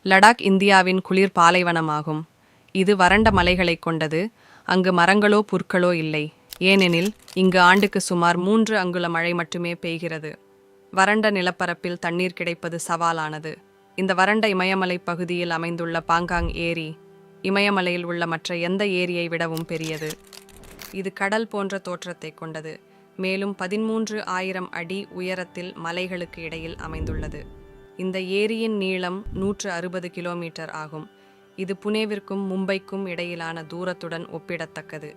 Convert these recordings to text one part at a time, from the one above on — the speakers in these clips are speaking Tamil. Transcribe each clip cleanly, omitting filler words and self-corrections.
லடாக் இந்தியாவின் குளிர் பாலைவனமாகும். இது வறண்ட மலைகளைக் கொண்டது. அங்கு மரங்களோ புற்களோ இல்லை. ஏனெனில் இங்கு ஆண்டுக்கு சுமார் 3 அங்குல மழை மட்டுமே பெய்கிறது. வறண்ட நிலப்பரப்பில் தண்ணீர் கிடைப்பது சவாலானது. இந்த வறண்ட இமயமலை பகுதியில் அமைந்துள்ள பாங்காங் ஏரி இமயமலையில் உள்ள மற்ற எந்த ஏரியை விடவும் பெரியது. இது கடல் போன்ற தோற்றத்தை கொண்டது. மேலும் 13,000 அடி உயரத்தில் மலைகளுக்கு இடையில் அமைந்துள்ளது. இந்த ஏரியின் நீளம் 160 கிலோமீட்டர் ஆகும். இது புனேவிற்கும் மும்பைக்கும் இடையிலான தூரத்துடன் ஒப்பிடத்தக்கது.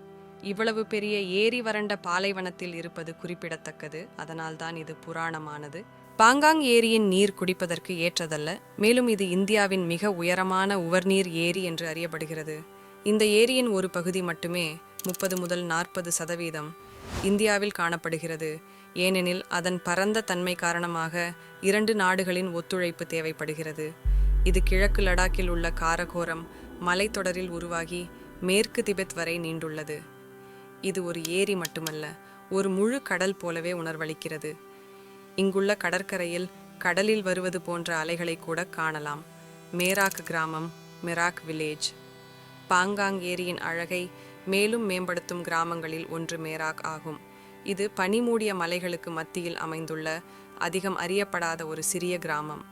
இவ்வளவு பெரிய ஏரி வறண்ட பாலைவனத்தில் இருப்பது குறிப்பிடத்தக்கது. அதனால்தான் இது புராணமானது. பாங்காங் ஏரியின் நீர் குடிப்பதற்கு ஏற்றதல்ல. மேலும் இது இந்தியாவின் மிக உயரமான உவர்நீர் ஏரி என்று அறியப்படுகிறது. இந்த ஏரியின் ஒரு பகுதி மட்டுமே 30 முதல் 40% இந்தியாவில் காணப்படுகிறது. ஏனெனில் அதன் பரந்த தன்மை காரணமாக 2 நாடுகளின் ஒத்துழைப்பு தேவைப்படுகிறது. இது கிழக்கு லடாக்கில் உள்ள காரகோரம் மலைத்தொடரில் உருவாகி மேற்கு திபெத் வரை நீண்டுள்ளது. இது ஒரு ஏரி மட்டுமல்ல, ஒரு முழு கடல் போலவே உணர்வளிக்கிறது. இங்குள்ள கடற்கரையில் கடலில் வருவது போன்ற அலைகளை கூட காணலாம். மேராக் கிராமம், மெராக் வில்லேஜ். பாங்காங் ஏரியின் அழகை மேலும் மேம்படுத்தும் கிராமங்களில் ஒன்று மேராக் ஆகும். இது பனிமூடிய மலைகளுக்கு மத்தியில் அமைந்துள்ள அதிகம் அறியப்படாத ஒரு சிறிய கிராமம்.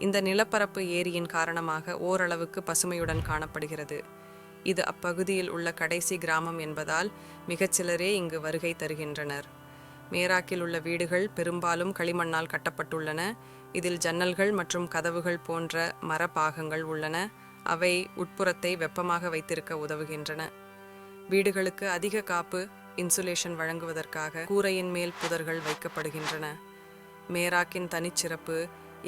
இந்த நிலப்பரப்பு ஏரியின் காரணமாக ஓரளவுக்கு பசுமையுடன் காணப்படுகிறது. இது அப்பகுதியில் உள்ள கடைசி கிராமம் என்பதால் மிகச்சிலரே இங்கு வருகை தருகின்றனர். மேராக்கில் உள்ள வீடுகள் பெரும்பாலும் களிமண்ணால் கட்டப்பட்டுள்ளன. இதில் ஜன்னல்கள் மற்றும் கதவுகள் போன்ற மரப்பாகங்கள் உள்ளன. அவை உட்புறத்தை வெப்பமாக வைத்திருக்க உதவுகின்றன. வீடுகளுக்கு அதிக காப்பு இன்சுலேஷன் வழங்குவதற்காக கூரையின் மேல் புதர்கள் வைக்கப்படுகின்றன. மேராக்கின் தனிச்சிறப்பு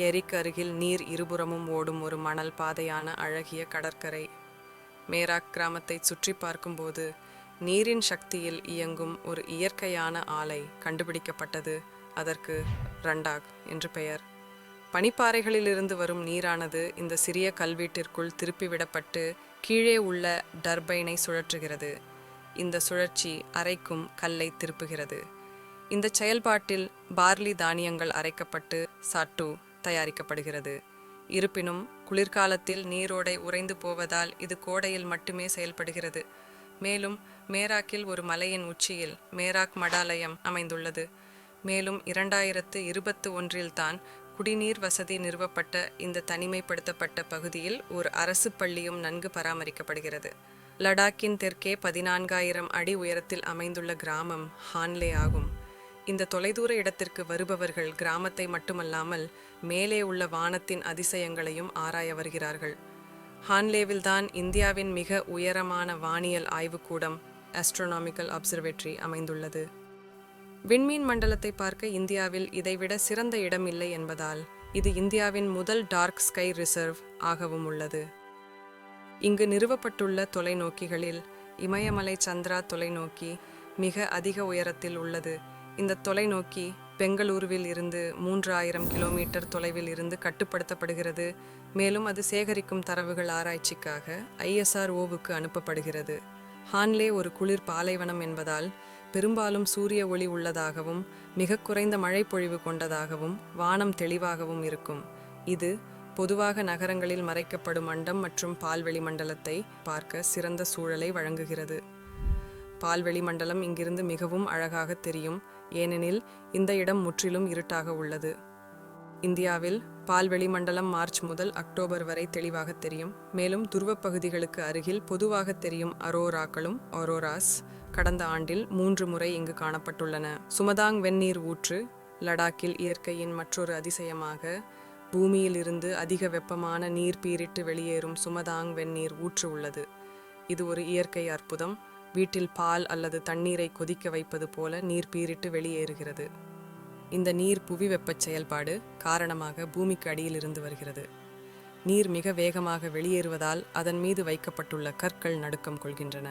ஏரிக்கு அருகில் நீர் இருபுறமும் ஓடும் ஒரு மணல் பாதையான அழகிய கடற்கரை. மேராக் கிராமத்தை சுற்றி பார்க்கும்போது நீரின் சக்தியில் இயங்கும் ஒரு இயற்கையான ஆலை கண்டுபிடிக்கப்பட்டது. அதற்கு ரண்டாக் என்று பெயர். பனிப்பாறைகளிலிருந்து வரும் நீரானது இந்த சிறிய கல்வீட்டிற்குள் திருப்பிவிடப்பட்டு கீழே உள்ள டர்பைனை சுழற்றுகிறது. இந்த சுழற்சி அரைக்கும் கல்லை திருப்புகிறது. இந்த செயல்பாட்டில் பார்லி தானியங்கள் அரைக்கப்பட்டு சாட்டு தயாரிக்கப்படுகிறது. இருப்பினும் குளிர்காலத்தில் நீரோடை உறைந்து போவதால் இது கோடையில் மட்டுமே செயல்படுகிறது. மேலும் மேராக்கில் ஒரு மலையின் உச்சியில் மேராக் மடாலயம் அமைந்துள்ளது. மேலும் 2021 தான் குடிநீர் வசதி நிறுவப்பட்ட இந்த தனிமைப்படுத்தப்பட்ட பகுதியில் ஒரு அரசு பள்ளியும் நன்கு பராமரிக்கப்படுகிறது. லடாக்கின் தெற்கே 14,000 அடி உயரத்தில் அமைந்துள்ள கிராமம் ஹான்லே ஆகும். இந்த தொலைதூர இடத்திற்கு வருபவர்கள் கிராமத்தை மட்டுமல்லாமல் மேலே உள்ள வானத்தின் அதிசயங்களையும் ஆராய வருகிறார்கள். ஹான்லேவில்தான் இந்தியாவின் மிக உயரமான வானியல் ஆய்வுக்கூடம் ஆஸ்ட்ரோனாமிக்கல் அப்சர்வேட்டரி அமைந்துள்ளது. விண்மீன் மண்டலத்தை பார்க்க இந்தியாவில் இதைவிட சிறந்த இடம் இல்லை என்பதால் இது இந்தியாவின் முதல் டார்க் ஸ்கை ரிசர்வ் ஆகவும் உள்ளது. இங்கு நிறுவப்பட்டுள்ள தொலைநோக்கிகளில் இமயமலை சந்திரா தொலைநோக்கி மிக அதிக உயரத்தில் உள்ளது. இந்த தொலைநோக்கி பெங்களூருவில் இருந்து 3,000 கிலோமீட்டர் தொலைவில் இருந்து கட்டுப்படுத்தப்படுகிறது. மேலும் அது சேகரிக்கும் தரவுகள் ஆராய்ச்சிக்காக ISROவுக்கு அனுப்பப்படுகிறது. ஹான்லே ஒரு குளிர் பாலைவனம் என்பதால் பெரும்பாலும் சூரிய ஒளி உள்ளதாகவும் மிக குறைந்த மழை பொழிவு கொண்டதாகவும் வானம் தெளிவாகவும் இருக்கும். இது பொதுவாக நகரங்களில் மறைக்கப்படும் அண்டம் மற்றும் பால்வெளி மண்டலத்தை பார்க்க சிறந்த சூழலை வழங்குகிறது. பால்வெளி மண்டலம் இங்கிருந்து மிகவும் அழகாக தெரியும். ஏனெனில் இந்த இடம் முற்றிலும் இருட்டாக உள்ளது. இந்தியாவில் பால்வெளி மண்டலம் மார்ச் முதல் அக்டோபர் வரை தெளிவாக தெரியும். மேலும் துருவப் பகுதிகளுக்கு அருகில் பொதுவாக தெரியும் அரோராக்களும் ஆரோராஸ் கடந்த ஆண்டில் 3 முறை இங்கு காணப்பட்டுள்ளன. சுமதாங் வெந்நீர் ஊற்று லடாக்கில் இயற்கையின் மற்றொரு அதிசயமாக பூமியில் இருந்து அதிக வெப்பமான நீர் பீரிட்டு வெளியேறும் சுமதாங் வெந்நீர் ஊற்று உள்ளது. இது ஒரு இயற்கை அற்புதம். வீட்டில் பால் அல்லது தண்ணீரை கொதிக்க வைப்பது போல நீர் பீரிட்டு வெளியேறுகிறது. இந்த நீர் புவி வெப்பச் செயல்பாடு காரணமாக பூமிக்கு அடியில் இருந்து வருகிறது. நீர் மிக வேகமாக வெளியேறுவதால் அதன் மீது வைக்கப்பட்டுள்ள கற்கள் நடுக்கம் கொள்கின்றன.